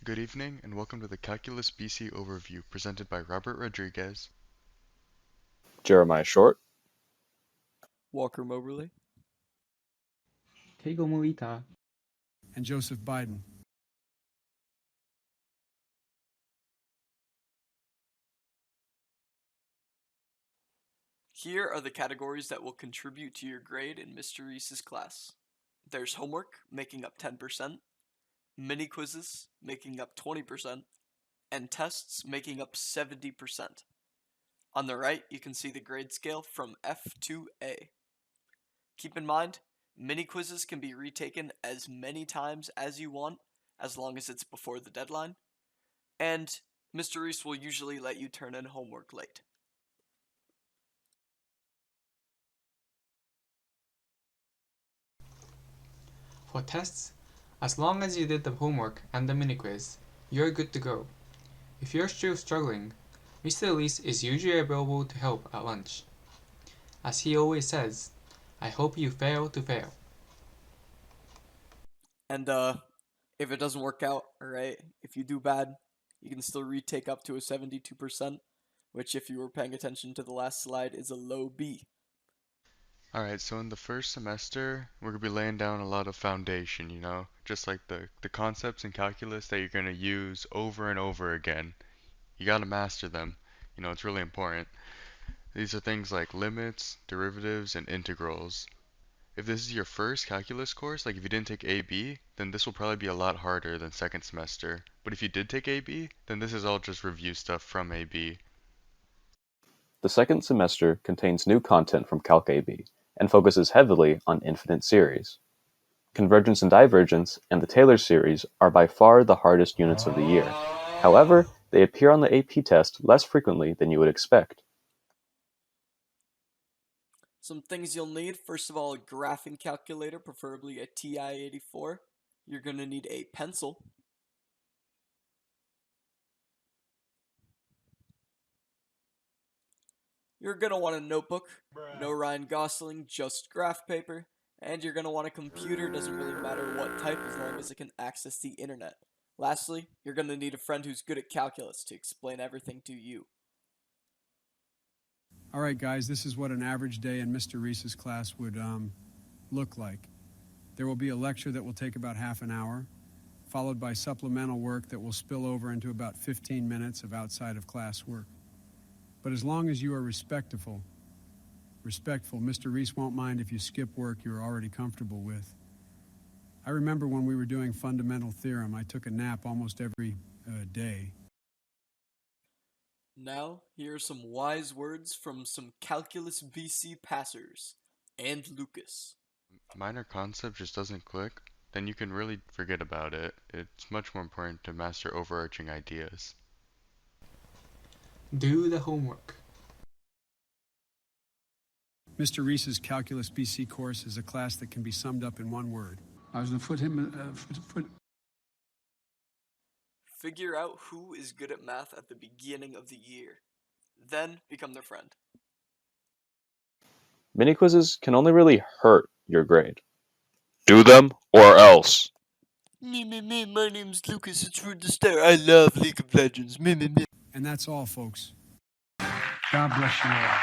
Good evening and welcome to the Calculus BC overview presented by Robert Rodriguez, Jeremiah Short, Walker Moberly, Keigo Morita, and Joseph Biden. Here are the categories that will contribute to your grade in Mr. Reese's class. There's homework, making up 10%, mini quizzes, making up 20%, and tests, making up 70%. On the right, you can see the grade scale from F to A. Keep in mind, mini quizzes can be retaken as many times as you want, as long as it's before the deadline, and Mr. Reese will usually let you turn in homework late. For tests, as long as you did the homework and the mini quiz, you're good to go. If you're still struggling, Mr. Reese is usually available to help at lunch. As he always says, I hope you fail to fail. And if it doesn't work out, alright, if you do bad, you can still retake up to a 72%, which if you were paying attention to the last slide is a low B. Alright, so in the first semester, we're going to be laying down a lot of foundation, just like the concepts in calculus that you're going to use over and over again. You got to master them. It's really important. These are things like limits, derivatives, and integrals. If this is your first calculus course, like if you didn't take AB, then this will probably be a lot harder than second semester. But if you did take AB, then this is all just review stuff from AB. The second semester contains new content from Calc AB and focuses heavily on infinite series. Convergence and divergence and the Taylor series are by far the hardest units of the year. However, they appear on the AP test less frequently than you would expect. Some things you'll need, first of all, a graphing calculator, preferably a TI-84. You're going to need a pencil. You're going to want a notebook, no Ryan Gosling, just graph paper, and you're going to want a computer, doesn't really matter what type as long as it can access the internet. Lastly, you're going to need a friend who's good at calculus to explain everything to you. All right, guys, this is what an average day in Mr. Reese's class would look like. There will be a lecture that will take about half an hour, followed by supplemental work that will spill over into about 15 minutes of outside of class work. But as long as you are respectful, Mr. Reese won't mind if you skip work you're already comfortable with. I remember when we were doing fundamental theorem, I took a nap almost every day. Now, here are some wise words from some Calculus BC passers, and Lucas. Minor concept just doesn't click, then you can really forget about it. It's much more important to master overarching ideas. Do the homework. Mr. Reese's Calculus BC course is a class that can be summed up in one word. I was going to put him. Figure out who is good at math at the beginning of the year. Then become their friend. Mini quizzes can only really hurt your grade. Do them or else. Me, my name's Lucas, it's Rude the Star. I love League of Legends. Me. And that's all, folks. God bless you all.